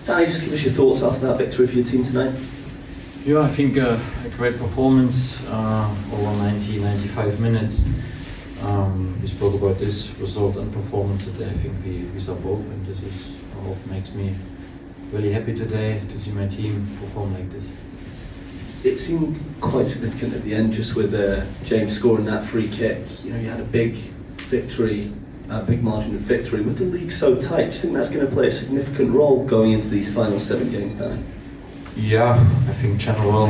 Danny, just give us your thoughts after that victory for your team tonight. Yeah, I think a great performance over 90-95 minutes. We spoke about this result and performance today. I think we saw both, and this is what makes me really happy today to see my team perform like this. It seemed quite significant at the end, just with James scoring that free kick. You know, you had a big victory, a big margin of victory. With the league so tight, do you think that's going to play a significant role going into these final 7 games, Danny? Yeah, I think general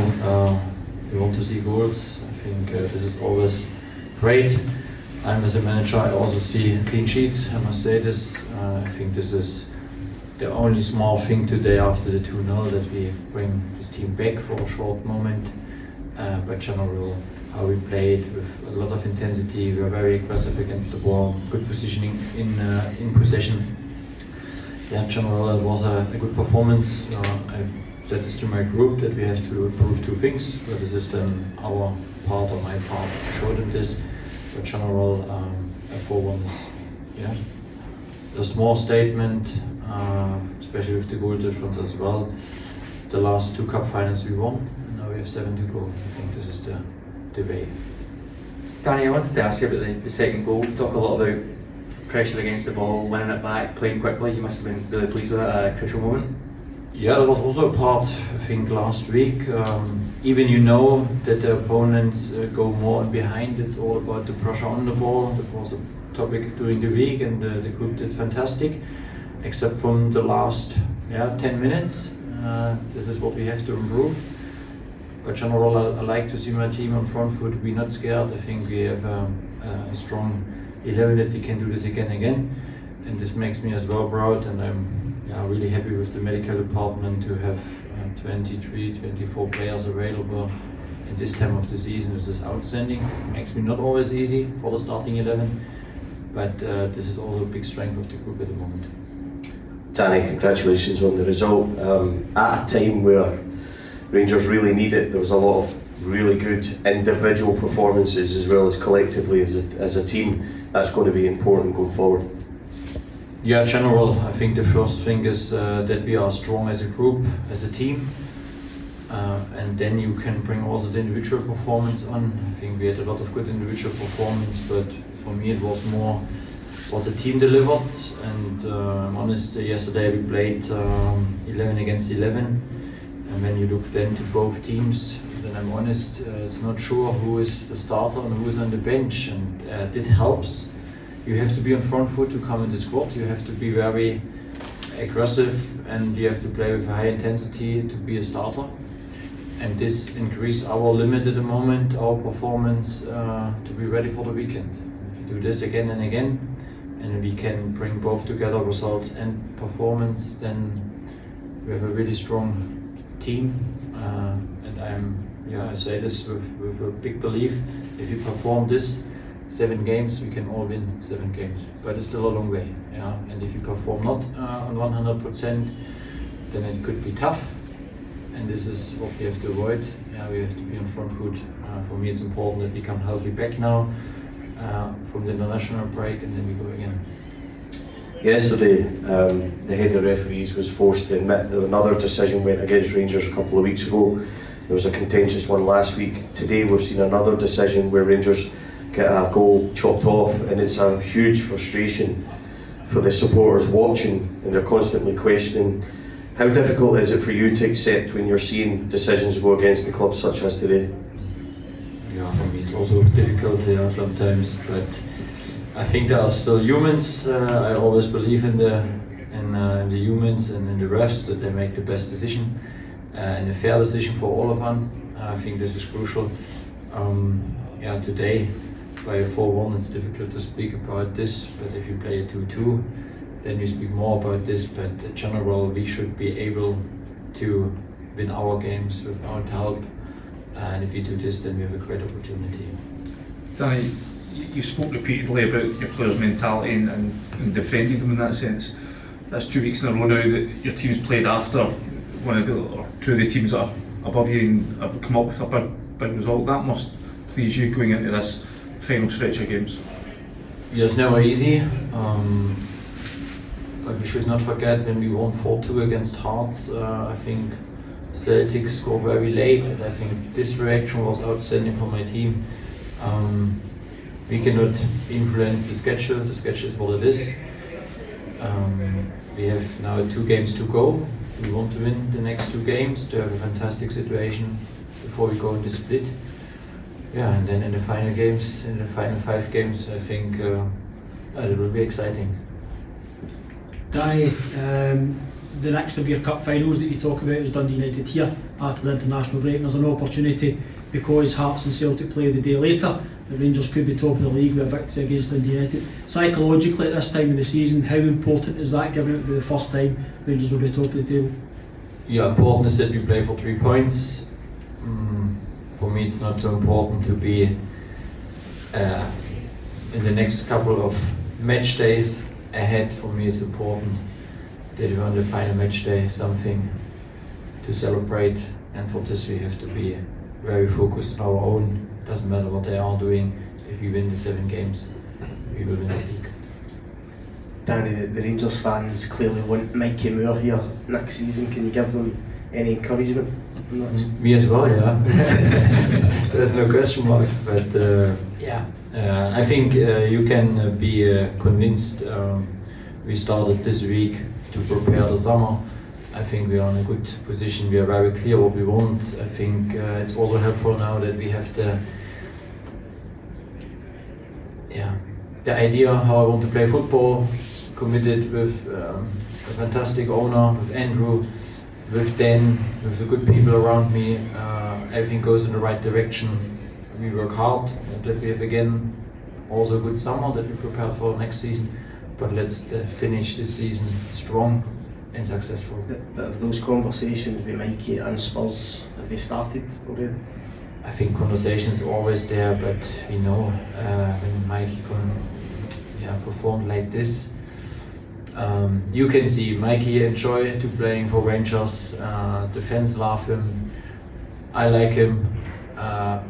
we want to see goals. I think this is always great. As a manager, I also see clean sheets. I must say this. I think this is the only small thing today after the 2-0 that we bring this team back for a short moment. But general, how we played with a lot of intensity. We were very aggressive against the ball. Good positioning in possession. Yeah, general, it was a good performance. I said this to my group that we have to prove 2 things. Whether this is then our part or my part to show them this. But general, a 4-1 is a small statement, especially with the goal difference as well. The last 2 cup finals we won, and now we have 7 to go. I think this is the way. Danny, I wanted to ask you about the second goal. Talk a lot about pressure against the ball, winning it back, playing quickly. You must have been really pleased with that at a crucial moment. Yeah, that was also a part, I think, last week. Even you know that the opponents go more in behind. It's all about the pressure on the ball. That was a topic during the week, and the group did fantastic, except from the last 10 minutes. This is what we have to improve. But general, I like to see my team on front foot. We're not scared. I think we have a strong 11 that we can do this again and again. And this makes me as well proud, and I'm really happy with the medical department to have 23, 24 players available in this time of the season. This is outstanding. It makes me not always easy for the starting 11, but this is also a big strength of the group at the moment. Danny, congratulations on the result. At a time where Rangers really need it, there was a lot of really good individual performances as well as collectively as a team. That's going to be important going forward. Yeah, general, I think the first thing is that we are strong as a group, as a team, and then you can bring also the individual performance on. I think we had a lot of good individual performance, but for me it was more what the team delivered. And I'm honest, yesterday we played 11 against 11, and when you look then to both teams, then I'm honest, it's not sure who is the starter and who is on the bench, and it helps. You have to be on front foot to come in the squad. You have to be very aggressive, and you have to play with a high intensity to be a starter. And this increases our limit at the moment, our performance, to be ready for the weekend. If we do this again and again, and we can bring both together, results and performance, then we have a really strong team. And I say this with a big belief. If we perform this 7 games, we can all win 7 games, but it's still a long way. And if you perform not on 100%, then it could be tough, and this is what we have to avoid. We have to be on front foot. For me, it's important that we come healthy back now from the international break, and then we go again. Yesterday, the head of referees was forced to admit that another decision went against Rangers a couple of weeks ago. There was a contentious one last week. Today, we've seen another decision where Rangers get a goal chopped off, and it's a huge frustration for the supporters watching, and they're constantly questioning. How difficult is it for you to accept when you're seeing decisions go against the club such as today? Yeah, for me it's also difficult sometimes, but I think there are still humans. I always believe in the humans and in the refs, that they make the best decision and a fair decision for all of them. I think this is crucial. Today by a 4-1 it's difficult to speak about this, but if you play a 2-2 then you speak more about this. But in general, we should be able to win our games without help, and if you do this, then we have a great opportunity. Danny, you spoke repeatedly about your players' mentality and defending them in that sense. That's 2 weeks in a row now that your team's played after one of or 2 of the teams that are above you and have come up with a big result. That must please you going into this final stretch of games. Yeah, it's never easy, But we should not forget when we won 4-2 against Hearts, I think Celtic scored very late, and I think this reaction was outstanding for my team. We cannot influence the schedule is what it is. We have now 2 games to go. We want to win the next 2 games to have a fantastic situation before we go into split. Yeah, and then in the final games, in the final 5 games, I think it will be exciting. Danny, the next of your cup finals that you talk about is Dundee United here after the international break. There's an opportunity because Hearts and Celtic play the day later. The Rangers could be top of the league with a victory against Dundee United. Psychologically at this time of the season, how important is that, given it will be the first time Rangers will be top of the table? Yeah, important is that we play for 3 points. For me it's not so important to be in the next couple of match days ahead. For me it's important that we on the final match day something to celebrate, and for this we have to be very focused on our own. Doesn't matter what they are doing. If we win the 7 games, we will win the league. Danny, the Rangers fans clearly want Mikey Moore here next season. Can you give them any encouragement? Me as well, yeah. There's no question mark. But I think you can be convinced. We started this week to prepare the summer. I think we are in a good position. We are very clear what we want. I think it's also helpful now that we have the idea how I want to play football, committed with a fantastic owner, with Andrew, with Dan, with the good people around me. Everything goes in the right direction. We work hard, and that we have again also a good summer that we prepare for next season. But let's finish this season strong and successful. But have those conversations with Mikey and Spurs, have they started already? I think conversations are always there, but we know when Mikey performed like this, you can see Mikey enjoy to playing for Rangers. The fans love him. I like him.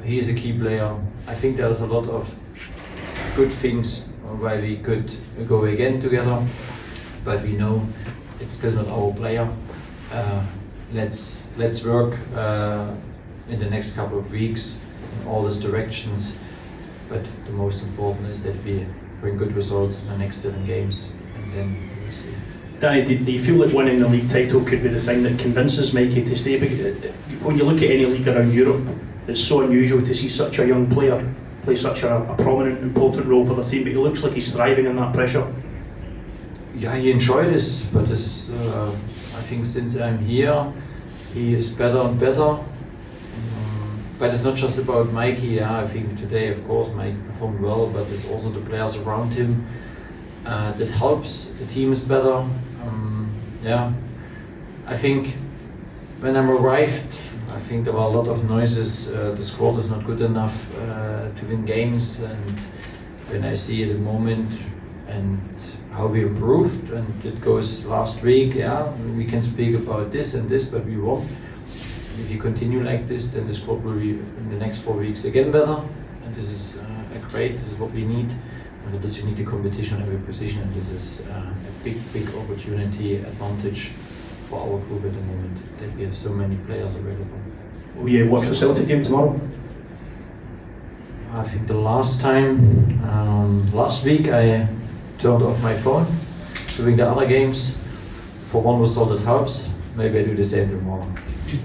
He is a key player. I think there's a lot of good things why we could go again together, but we know it's still not our player. Let's work in the next couple of weeks in all these directions, but the most important is that we bring good results in the next 7 games, and then we'll see. Danny, do you feel like winning the league title could be the thing that convinces Mikey to stay? When you look at any league around Europe, it's so unusual to see such a young player play such a prominent, important role for the team, but he looks like he's thriving in that pressure. Yeah, he enjoyed this, but I think since I'm here, he is better and better. But it's not just about Mikey. I think today, of course, Mikey performed well, but it's also the players around him that helps. The team is better. I think when I arrived, I think there were a lot of noises. The squad is not good enough to win games, and when I see at the moment and how we improved, and it goes last week, we can speak about this and this, but we won. If you continue like this, then the squad will be in the next 4 weeks again better, and this is this is what we need. And for this, we need the competition in every position, and this is a big opportunity, advantage for our group at the moment, that we have so many players available. Will you watch the Celtic game tomorrow? I think the last last week I turned off my phone during the other games. For one result it helps. Maybe I do the same tomorrow.